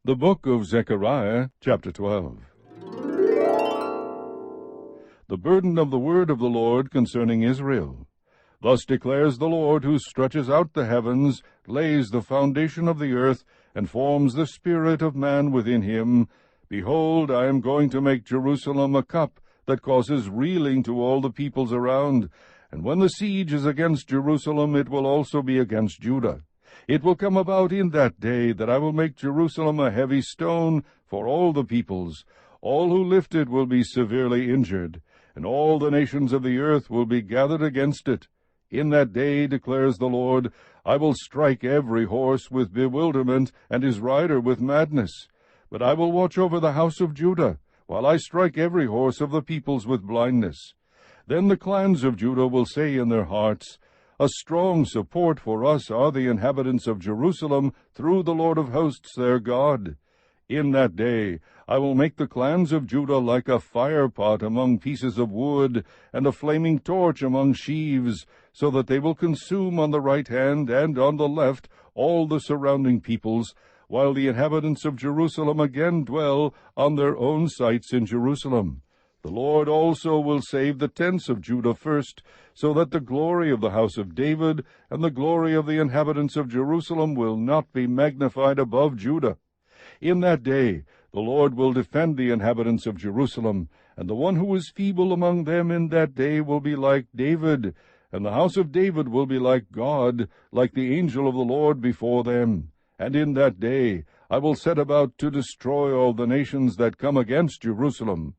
The book of Zechariah, chapter 12. The burden of the word of the Lord concerning Israel. Thus declares the Lord, who stretches out the heavens, lays the foundation of the earth, and forms the spirit of man within him. Behold, I am going to make Jerusalem a cup that causes reeling to all the peoples around. And when the siege is against Jerusalem, it will also be against Judah. It will come about in that day that I will make Jerusalem a heavy stone for all the peoples. All who lift it will be severely injured, and all the nations of the earth will be gathered against it. In that day, declares the Lord, I will strike every horse with bewilderment, and his rider with madness. But I will watch over the house of Judah, while I strike every horse of the peoples with blindness. Then the clans of Judah will say in their hearts, A strong support for us are the inhabitants of Jerusalem through the Lord of hosts their God. In that day I will make the clans of Judah like a fire-pot among pieces of wood, and a flaming torch among sheaves, so that they will consume on the right hand and on the left all the surrounding peoples, while the inhabitants of Jerusalem again dwell on their own sites in Jerusalem. The Lord also will save the tents of Judah first, so that the glory of the house of David and the glory of the inhabitants of Jerusalem will not be magnified above Judah. In that day the Lord will defend the inhabitants of Jerusalem, and the one who is feeble among them in that day will be like David, and the house of David will be like God, like the angel of the Lord before them. And in that day I will set about to destroy all the nations that come against Jerusalem.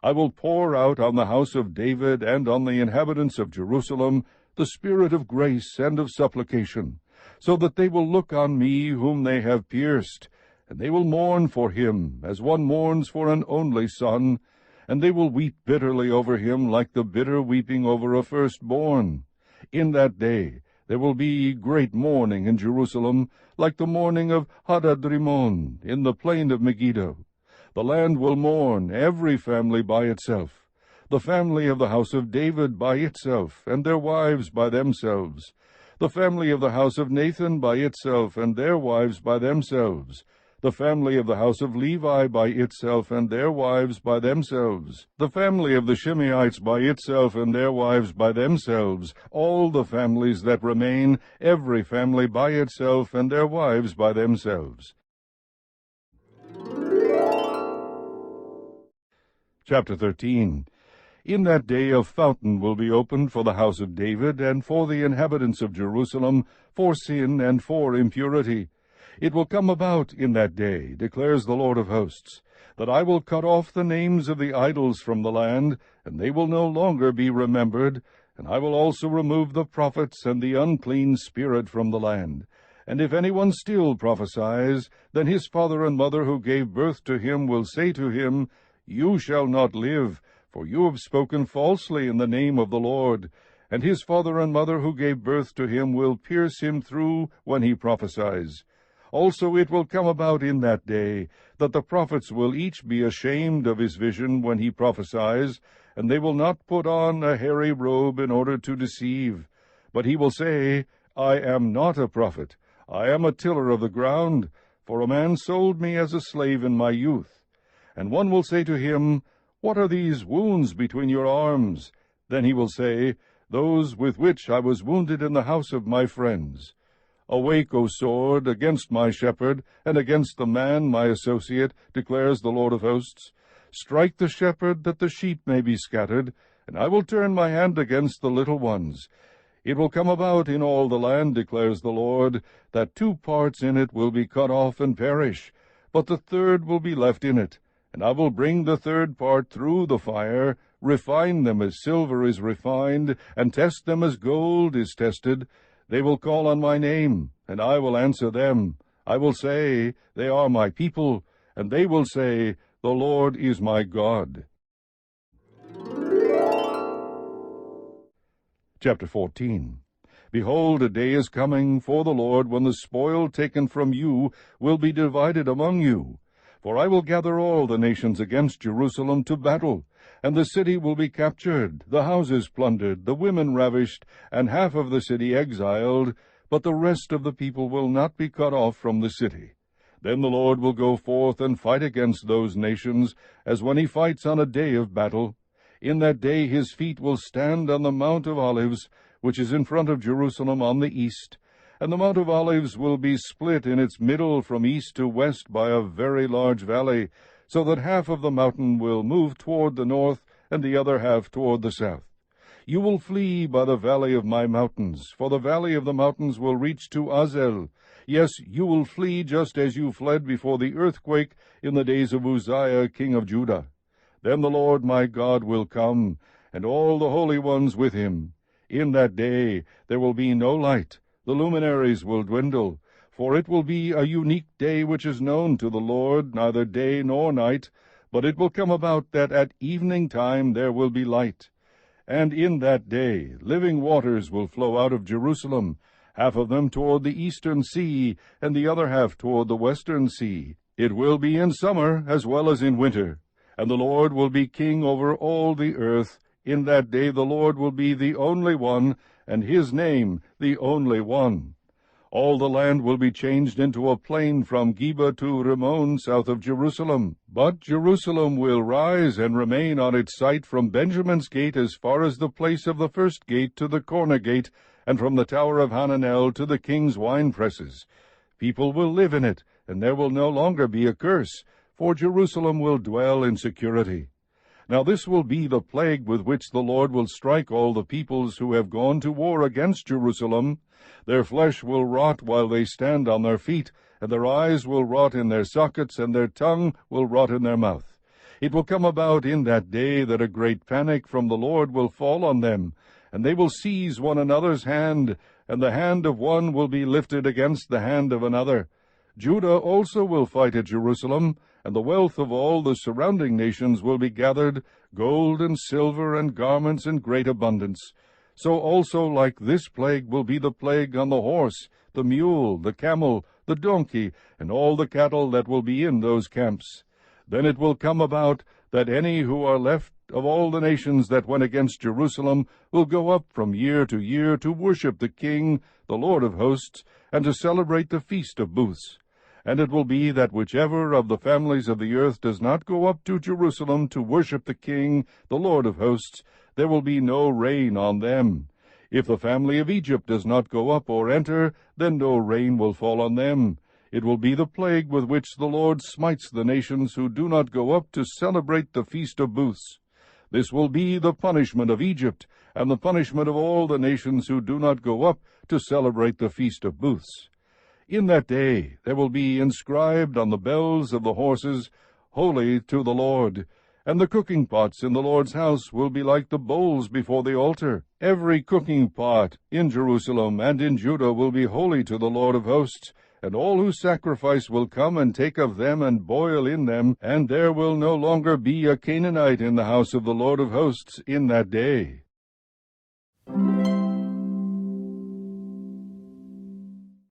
I will pour out on the house of David and on the inhabitants of Jerusalem the spirit of grace and of supplication, so that they will look on me whom they have pierced, and they will mourn for him as one mourns for an only son, and they will weep bitterly over him like the bitter weeping over a firstborn. In that day there will be great mourning in Jerusalem, like the mourning of Hadadrimmon in the plain of Megiddo. The land will mourn, every family by itself, the family of the house of David by itself, and their wives by themselves, the family of the house of Nathan by itself, and their wives by themselves, the family of the house of Levi by itself, and their wives by themselves, the family of the Shimeites by itself, and their wives by themselves, all the families that remain, every family by itself, and their wives by themselves. Chapter 13. In that day a fountain will be opened for the house of David, and for the inhabitants of Jerusalem, for sin and for impurity. It will come about in that day, declares the Lord of hosts, that I will cut off the names of the idols from the land, and they will no longer be remembered, and I will also remove the prophets and the unclean spirit from the land. And if anyone still prophesies, then his father and mother who gave birth to him will say to him, You shall not live, for you have spoken falsely in the name of the Lord. And his father and mother who gave birth to him will pierce him through when he prophesies. Also it will come about in that day that the prophets will each be ashamed of his vision when he prophesies, and they will not put on a hairy robe in order to deceive. But he will say, I am not a prophet, I am a tiller of the ground, for a man sold me as a slave in my youth. And one will say to him, What are these wounds between your arms? Then he will say, Those with which I was wounded in the house of my friends. Awake, O sword, against my shepherd, and against the man my associate, declares the Lord of hosts. Strike the shepherd, that the sheep may be scattered, and I will turn my hand against the little ones. It will come about in all the land, declares the Lord, that 2 parts in it will be cut off and perish, but the third will be left in it. And I will bring the 3rd part through the fire, refine them as silver is refined, and test them as gold is tested. They will call on my name, and I will answer them. I will say, They are my people, and they will say, The Lord is my God. Chapter 14. Behold, a day is coming for the Lord, when the spoil taken from you will be divided among you. For I will gather all the nations against Jerusalem to battle, and the city will be captured, the houses plundered, the women ravished, and half of the city exiled, but the rest of the people will not be cut off from the city. Then the Lord will go forth and fight against those nations, as when he fights on a day of battle. In that day his feet will stand on the Mount of Olives, which is in front of Jerusalem on the east. And the Mount of Olives will be split in its middle from east to west by a very large valley, so that half of the mountain will move toward the north, and the other half toward the south. You will flee by the valley of my mountains, for the valley of the mountains will reach to Azel. Yes, you will flee just as you fled before the earthquake in the days of Uzziah king of Judah. Then the Lord my God will come, and all the holy ones with him. In that day there will be no light, the luminaries will dwindle, for it will be a unique day which is known to the Lord, neither day nor night, but it will come about that at evening time there will be light. And in that day living waters will flow out of Jerusalem, half of them toward the eastern sea, and the other half toward the western sea. It will be in summer as well as in winter, and the Lord will be king over all the earth. In that day the Lord will be the only one, and his name the only one. All the land will be changed into a plain from Geba to Rimmon south of Jerusalem. But Jerusalem will rise and remain on its site from Benjamin's gate as far as the place of the first gate to the corner gate, and from the tower of Hananel to the king's winepresses. People will live in it, and there will no longer be a curse, for Jerusalem will dwell in security. Now this will be the plague with which the Lord will strike all the peoples who have gone to war against Jerusalem. Their flesh will rot while they stand on their feet, and their eyes will rot in their sockets, and their tongue will rot in their mouth. It will come about in that day that a great panic from the Lord will fall on them, and they will seize one another's hand, and the hand of one will be lifted against the hand of another. Judah also will fight at Jerusalem, and the wealth of all the surrounding nations will be gathered, gold and silver and garments in great abundance. So also like this plague will be the plague on the horse, the mule, the camel, the donkey, and all the cattle that will be in those camps. Then it will come about that any who are left of all the nations that went against Jerusalem will go up from year to year to worship the King, the Lord of hosts, and to celebrate the Feast of Booths. And it will be that whichever of the families of the earth does not go up to Jerusalem to worship the King, the Lord of hosts, there will be no rain on them. If the family of Egypt does not go up or enter, then no rain will fall on them. It will be the plague with which the Lord smites the nations who do not go up to celebrate the Feast of Booths. This will be the punishment of Egypt, and the punishment of all the nations who do not go up to celebrate the Feast of Booths. In that day there will be inscribed on the bells of the horses, Holy to the Lord. And the cooking pots in the Lord's house will be like the bowls before the altar. Every cooking pot in Jerusalem and in Judah will be holy to the Lord of hosts, and all who sacrifice will come and take of them and boil in them, and there will no longer be a Canaanite in the house of the Lord of hosts in that day.